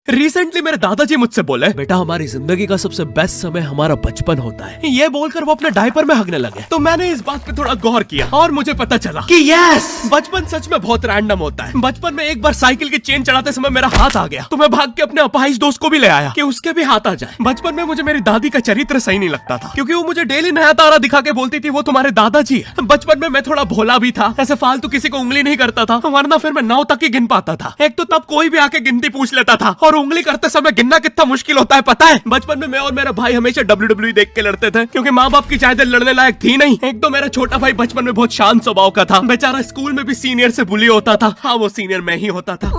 Recently मेरे दादाजी मुझसे बोले, बेटा हमारी जिंदगी का सबसे बेस्ट समय हमारा बचपन होता है। ये बोलकर वो अपने डायपर में हगने लगे। तो मैंने इस बात पे थोड़ा गौर किया और मुझे पता चला कि यस, बचपन सच में बहुत रैंडम होता है। बचपन में एक बार साइकिल की चेन चढ़ाते समय मेरा हाथ आ गया, तो मैं भाग के अपने अपाहिज दोस्त को भी ले आया कि उसके भी हाथ आ जाए। बचपन में मुझे मेरी दादी का चरित्र सही नहीं लगता था, क्योंकि वो मुझे डेली नया तारा दिखा के बोलती थी वो तुम्हारे दादाजी है। बचपन में मैं थोड़ा भोला भी था, ऐसे फालतू किसी को उंगली नहीं करता था, वरना फिर मैं 9 तक ही गिन पाता था। एक तो तब कोई भी आके गिनती पूछ लेता था, और उंगली करते समय गिनना कितना मुश्किल होता है पता है। बचपन में मैं और मेरा भाई हमेशा WWE देख के लड़ते थे, क्योंकि माँ बाप की चाहते लड़ने लायक थी नहीं। एक तो मेरा छोटा भाई बचपन में बहुत शांत स्वभाव का था, बेचारा स्कूल में भी सीनियर से बुली होता था। हाँ, वो सीनियर मैं ही होता था।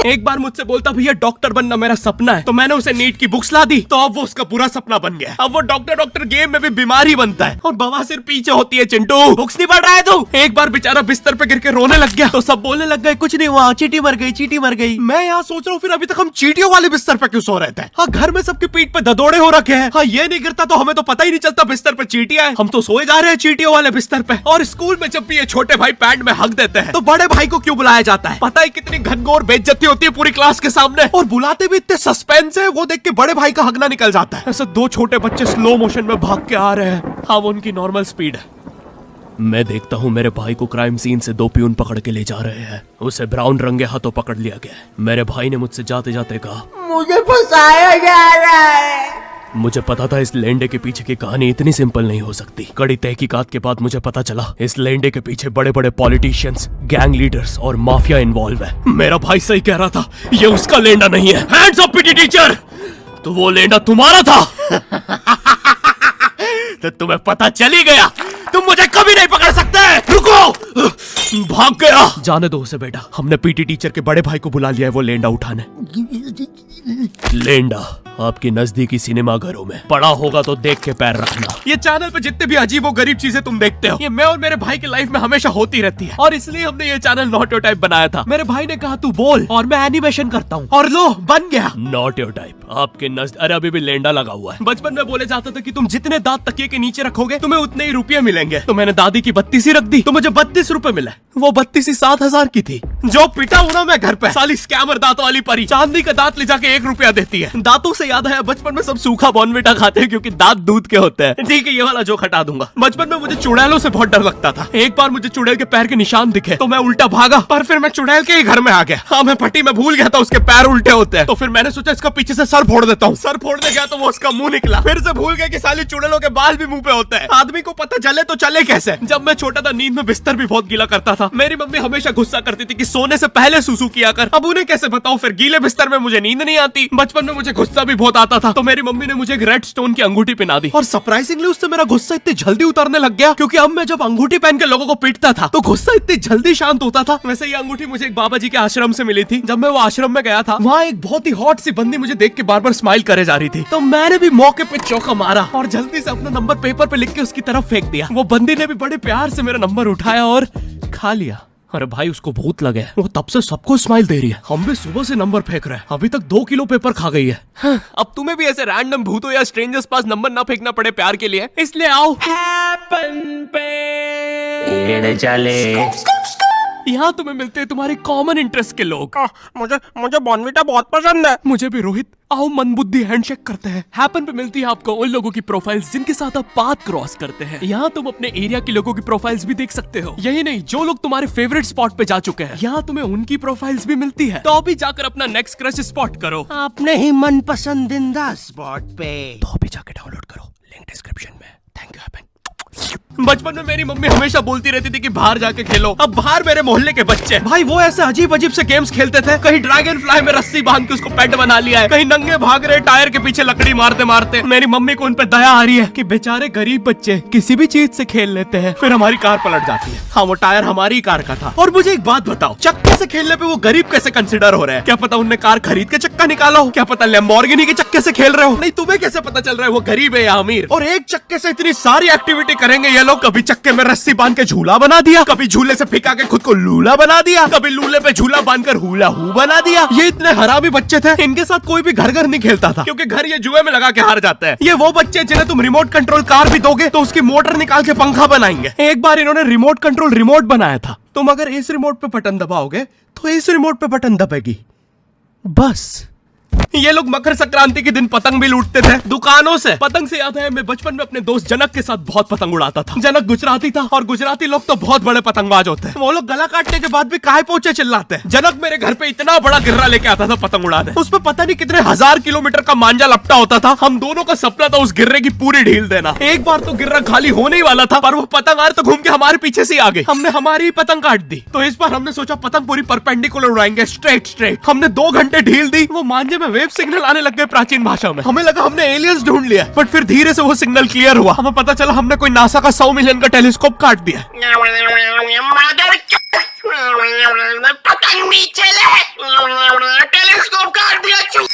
एक बार मुझसे बोलता, भैया डॉक्टर बनना मेरा सपना है। तो मैंने उसे नीट की बुक्स ला दी, तो अब वो उसका पूरा सपना बन गया। अब वो डॉक्टर गेम में भी बीमार ही बनता है, और बवासीर पीछे होती है। चिंटू, बुक्स नहीं पढ़ रहा है तू? एक बार बेचारा बिस्तर पे गिर के रोने लग गया, तो सब बोलने लग गए कुछ नहीं हुआ, चींटी मर गई, चींटी मर गई। मैं यहाँ सोच रहा हूँ फिर अभी तक हम चींटियों वाले बिस्तर पे क्यों सो रहे थे? हाँ, घर में सबकी पीठ पे ददोड़े हो रखे हैं। हाँ, ये नहीं गिरता तो हमें तो पता ही नहीं चलता बिस्तर पे चींटियां हैं। हम तो सोए जा रहे हैं चींटियों वाले बिस्तर पे। और स्कूल में जब भी ये छोटे भाई पैंट में हक देते हैं, तो बड़े भाई को क्यों बुलाया जाता है? पता है कितनी घनघोर बेइज्जती होती है पूरी क्लास के सामने, और बुलाते भी इतने सस्पेंस है, वो देख के बड़े भाई का हगना निकल जाता है। ऐसे 2 छोटे बच्चे स्लो मोशन में भाग के आ रहे हैं। हाँ, वो उनकी नॉर्मल स्पीड है। मैं देखता हूँ मेरे भाई को क्राइम सीन से 2 पियून पकड़ के ले जा रहे हैं। उसे ब्राउन रंगे हाथों पकड़ लिया गया। मेरे भाई ने मुझसे जाते जाते कहा, मुझे फंसाया जा रहा है। मुझे पता था इस लेंडे के पीछे की कहानी इतनी सिंपल नहीं हो सकती। कड़ी तहकीकात के बाद मुझे पता चला इस लेंडे के पीछे बड़े बड़े पॉलिटिशियंस, गैंग लीडर्स और माफिया इन्वॉल्व है। मेरा भाई सही कह रहा था, ये उसका लेंडा नहीं है। हैंड्स अप पीटी टीचर, तो वो लेंडा तुम्हारा था। तो तुम्हें पता चल ही गया, तुम मुझे कभी नहीं पकड़ सकते। रुको, भाग गया। जाने दो उसे बेटा, हमने पीटी टीचर के बड़े भाई को बुला लिया है वो लेंडा उठाने। लेंडा आपकी नजदीकी सिनेमा घरों में पड़ा होगा तो देख के पैर रखना। ये चैनल पे जितने भी अजीब और गरीब चीजें तुम देखते हो, ये मैं और मेरे भाई की लाइफ में हमेशा होती रहती है, और इसलिए हमने ये चैनल नॉट योर टाइप बनाया था। मेरे भाई ने कहा तू बोल और मैं एनिमेशन करता हूँ, और लो बन गया नॉट योर टाइप। आपके नजदीक अरे अभी भी लेंडा लगा हुआ है। बचपन में बोले जाता था कि तुम जितने दांत तकिए के नीचे रखोगे तुम्हें उतने ही रुपये मिलेंगे। तो मैंने दादी की 32 रख दी, तो मुझे 32 रुपए मिले। वो 32 7,000 की थी। जो पिटा हूं ना मैं घर पे, साली स्कैमर दांतों वाली परी चांदी का दांत ले जाके 1 रुपया देती है। दांतों से याद आया, बचपन में सब सूखा बॉर्नविटा खाते हैं क्योंकि दांत दूध के होते हैं। ठीक है, ये वाला जोक हटा दूंगा। बचपन में मुझे चुड़ैलों से बहुत डर लगता था। एक बार मुझे चुड़ैल के पैर के निशान दिखे तो मैं उल्टा भागा, पर फिर मैं चुड़ैल के ही घर में आ गया। हाँ, मैं पट्टी में भूल गया था उसके पैर उल्टे होते हैं, तो फिर मैंने सोचा इसका पीछे से सर फोड़ देता हूँ। सर फोड़ने गया तो वो उसका मुंह निकला। फिर से भूल गया कि साली चुड़ैलों के बाल भी मुंह पे होते हैं। आदमी को पता चले तो चले कैसे। जब मैं छोटा था नींद में बिस्तर भी बहुत गीला करता था। मेरी मम्मी हमेशा गुस्सा करती थी कि सोने से पहले सुसु किया कर। अब उन्हें कैसे बताऊं, फिर गीले बिस्तर में मुझे नींद नहीं आती। बचपन में मुझे गुस्सा भी बहुत आता था, तो मेरी मम्मी ने मुझे एक रेड स्टोन की अंगूठी पहना दी, और सरप्राइजिंगली उससे मेरा गुस्सा इतनी जल्दी उतरने लग गया, क्योंकि अब मैं जब अंगूठी पहन के लोगों को पीटता था तो गुस्सा इतनी जल्दी शांत होता था। वैसे ये अंगूठी मुझे एक बाबा जी के आश्रम से मिली थी। जब मैं वो आश्रम में गया था, वहाँ एक बहुत ही हॉट सी बंदी मुझे देख के बार बार स्माइल करे जा रही थी, तो मैंने भी मौके पे चौका मारा और जल्दी से अपना नंबर पेपर पे लिख के उसकी तरफ फेंक दिया। वो बंदी ने भी बड़े प्यार से मेरा नंबर उठाया और खा लिया। अरे भाई, उसको भूत लगे, वो तब से सबको स्माइल दे रही है। हम भी सुबह से नंबर फेंक रहे हैं, अभी तक 2 किलो पेपर खा गई है। अब तुम्हें भी ऐसे रैंडम भूतों या स्ट्रेंजर्स पास नंबर ना फेंकना पड़े प्यार के लिए, इसलिए आओ हैपन पे चले। यहाँ तुम्हें मिलते हैं तुम्हारे कॉमन इंटरेस्ट के लोग। मुझे बॉर्नविटा बहुत पसंद है। मुझे भी रोहित। आओ मन बुद्धि हैंडशेक करते हैं। हैपन पे मिलती है आपको उन लोगों की प्रोफाइल्स जिनके साथ आप पाथ क्रॉस करते हैं। यहाँ तुम अपने एरिया के लोगों की प्रोफाइल्स भी देख सकते हो। यही नहीं, जो लोग तुम्हारे फेवरेट स्पॉट पे जा चुके हैं, यहाँ तुम्हें उनकी प्रोफाइल्स भी मिलती है। तो अभी जाकर अपना नेक्स्ट क्रश स्पॉट करो अपने ही मन पसंदीदा स्पॉट पे। तो अभी जाकर डाउनलोड करो, लिंक डिस्क्रिप्शन में। Thank you happen. बचपन में मेरी मम्मी हमेशा बोलती रहती थी कि बाहर जाके खेलो। अब बाहर मेरे मोहल्ले के बच्चे भाई वो ऐसे अजीब अजीब से गेम्स खेलते थे। कहीं ड्रैगन फ्लाई में रस्सी बांध के उसको पेट बना लिया है, कहीं नंगे भाग रहे टायर के पीछे लकड़ी मारते मारते। मेरी मम्मी को उन पे दया आ रही है कि बेचारे गरीब बच्चे किसी भी चीज से खेल लेते हैं, फिर हमारी कार पलट जाती है। हाँ, वो टायर हमारी कार का था। और मुझे एक बात बताओ, चक्के से खेलने पे वो गरीब कैसे कंसिडर हो रहे हैं? क्या पता उनने कार खरीद के चक्का निकाला हो, क्या पता लैम्बोर्गिनी के चक्के से खेल रहे हो। नहीं, तुम्हें कैसे पता चल रहा है वो गरीब है या अमीर? और एक चक्के से इतनी सारी एक्टिविटी करेंगे ये लोग। कभी चक्के में रस्सी बांध के झूला बना दिया, कभी झूले से फिका के खुद को लूला बना दिया, कभी लूले पे झूला बांधकर हुला हू बना दिया। ये इतने हरामी बच्चे थे, इनके साथ कोई भी घर घर नहीं खेलता था, क्योंकि घर ये जुए में लगा के हार जाते हैं। ये वो बच्चे जिन्हें तुम रिमोट कंट्रोल कार भी दोगे तो उसकी मोटर निकाल के पंखा बनाएंगे। एक बार इन्होंने रिमोट कंट्रोल रिमोट बनाया था। तुम अगर इस रिमोट पे बटन दबाओगे तो इस रिमोट पे बटन दबेगी, बस। ये लोग मकर संक्रांति के दिन पतंग भी लूटते थे दुकानों से। पतंग से याद है मैं बचपन में अपने दोस्त जनक के साथ बहुत पतंग उड़ाता था। जनक गुजराती था और गुजराती लोग तो बहुत बड़े पतंगबाज होते हैं। वो लोग गला काटने के बाद भी काहे पोचे चिल्लाते हैं। जनक मेरे घर पे इतना बड़ा गिर्रा लेके आता था पतंग उड़ाने। उसमें पता नहीं कितने 1000 किलोमीटर का मांझा लपटा होता था। हम दोनों का सपना था उस गिर्रे की पूरी ढील देना। एक बार तो गिर्रा खाली होने ही वाला था पर वो पतंग आ तो घूम के हमारे पीछे से आ गई। हमने हमारी पतंग काट दी। तो इस बार हमने सोचा पतंग पूरी परपेंडिकुलर उड़ाएंगे, स्ट्रेट। हमने 2 घंटे ढील दी। वो मांझे में वेव सिग्नल आने लग गए प्राचीन भाषा में। हमें लगा हमने एलियंस ढूंढ लिया बट फिर धीरे से वो सिग्नल क्लियर हुआ। हमें पता चला हमने कोई नासा का 100 मिलियन का टेलीस्कोप काट दिया। पतंग नीचे ले, टेलीस्कोप काट दिया।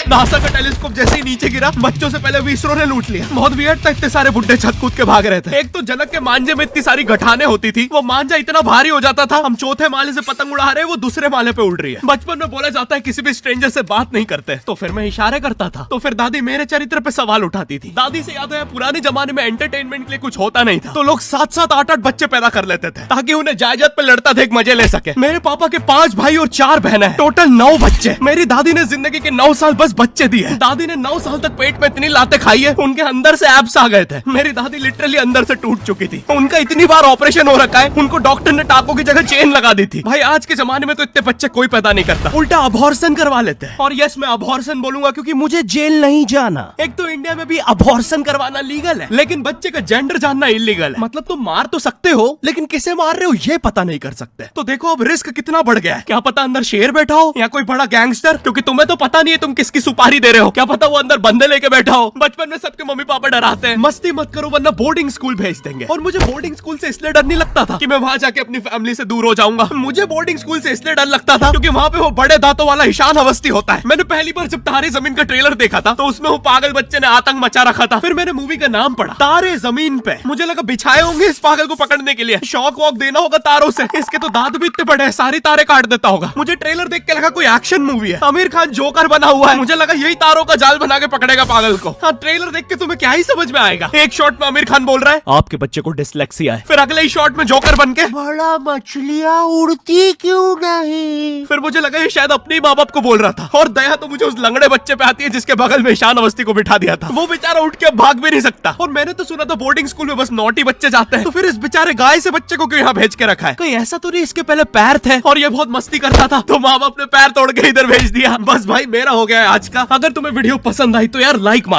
नासा का टेलीस्कोप जैसे ही नीचे गिरा बच्चों से पहले इसरो ने लूट लिया। बहुत वियर्ड था, इतने सारे बुड्ढे छत कूद के भाग रहे थे। एक तो जनक के मांझे में इतनी सारी गठाने होती थी, वो मांझा इतना भारी हो जाता था। हम चौथे माले से पतंग उड़ा रहे, वो दूसरे माले पे उड़ रही है। बचपन में बोला जाता है किसी भी स्ट्रेंजर से बात नहीं करते, तो फिर मैं इशारे करता था। तो फिर दादी मेरे चरित्र पे सवाल उठाती थी। दादी से याद है पुराने जमाने में एंटरटेनमेंट के लिए कुछ होता नहीं था, तो लोग 7-7, 8-8 बच्चे पैदा कर लेते थे ताकि उन्हें जायदाद पे लड़ता देख मजे ले सके। मेरे पापा के 5 भाई और 4 बहनें हैं, टोटल 9 बच्चे। मेरी दादी ने जिंदगी के 9 साल बस बच्चे दिए। दादी ने 9 साल तक पेट में इतनी लातें खाई है, उनके अंदर से एब्स आ गए थे। मेरी दादी लिटरली अंदर से टूट चुकी थी। उनका इतनी बार ऑपरेशन हो रखा है, उनको डॉक्टर ने टाकों की जगह चेन लगा दी थी। भाई आज के जमाने में तो इतने बच्चे कोई पैदा नहीं करता, उल्टा अबॉर्शन करवा लेते हैं। और यस मैं अबॉर्शन बोलूंगा क्योंकि मुझे जेल नहीं जाना। एक तो इंडिया में भी अबॉर्शन करवाना लीगल है, लेकिन बच्चे का जेंडर जानना इलीगल है। मतलब तुम मार तो सकते हो लेकिन किसे मार रहे हो ये पता नहीं कर सकते। तो देखो अब रिस्क कितना बढ़ गया है। क्या पता अंदर शेर बैठा हो या कोई बड़ा गैंगस्टर, क्योंकि तुम्हें तो पता नहीं है तुम किसकी सुपारी दे रहे हो। क्या पता वो अंदर बंदे लेके बैठा हो। बचपन में सबके मम्मी पापा डराते हैं मस्ती मत करो वरना बोर्डिंग स्कूल भेज देंगे। और मुझे बोर्डिंग स्कूल से इसलिए डर नहीं लगता था कि मैं वहां जाके अपनी फैमिली से दूर हो जाऊंगा। मुझे बोर्डिंग स्कूल से इसलिए डर लगता था क्योंकि वहां पे वो बड़े दांतों वाला ईशान अवस्थी होता है। मैंने पहली बार जब तारे जमीन का ट्रेलर देखा था तो उसमें वो पागल बच्चे ने आतंक मचा रखा था। फिर मैंने मूवी का नाम पढ़ा तारे जमीन पे। मुझे लगा बिछाए होंगे इस पागल को पकड़ने के लिए, शॉक वॉक देना होगा तारों से। इसके तो दांत भी इतने बड़े हैं, सारी तारे काट देता होगा। मुझे ट्रेलर देख के लगा कोई एक्शन मूवी है, आमिर खान जोकर बना हुआ है। मुझे लगा यही तारों का जाल बना के पकड़ेगा पागल को। हाँ ट्रेलर देख के तुम्हें क्या ही समझ में आएगा। एक शॉट में आमिर खान बोल रहा है आपके बच्चे को डिसलेक्सिया है, फिर अगले ही शॉट में जोकर बन के बड़ा मछलियां उड़ती क्यों नहीं। फिर मुझे लगा ये शायद अपने माँ बाप को बोल रहा था। और दया तो मुझे उस लंगड़े बच्चे पे आती है जिसके बगल में ईशान अवस्थी को बिठा दिया था। वो बेचारा उठ के भाग भी नहीं सकता। और मैंने तो सुना था बोर्डिंग स्कूल में बस नॉटी बच्चे जाते हैं, तो फिर इस बेचारे गाय से बच्चे को क्यों यहाँ भेज के रखा है। कोई ऐसा तो नहीं इसके पहले पैर थे और ये बहुत मस्ती करता था तो माँ बाप ने पैर तोड़ के इधर भेज दिया। बस भाई मेरा हो गया है आज का। अगर तुम्हें वीडियो पसंद आई तो यार लाइक मार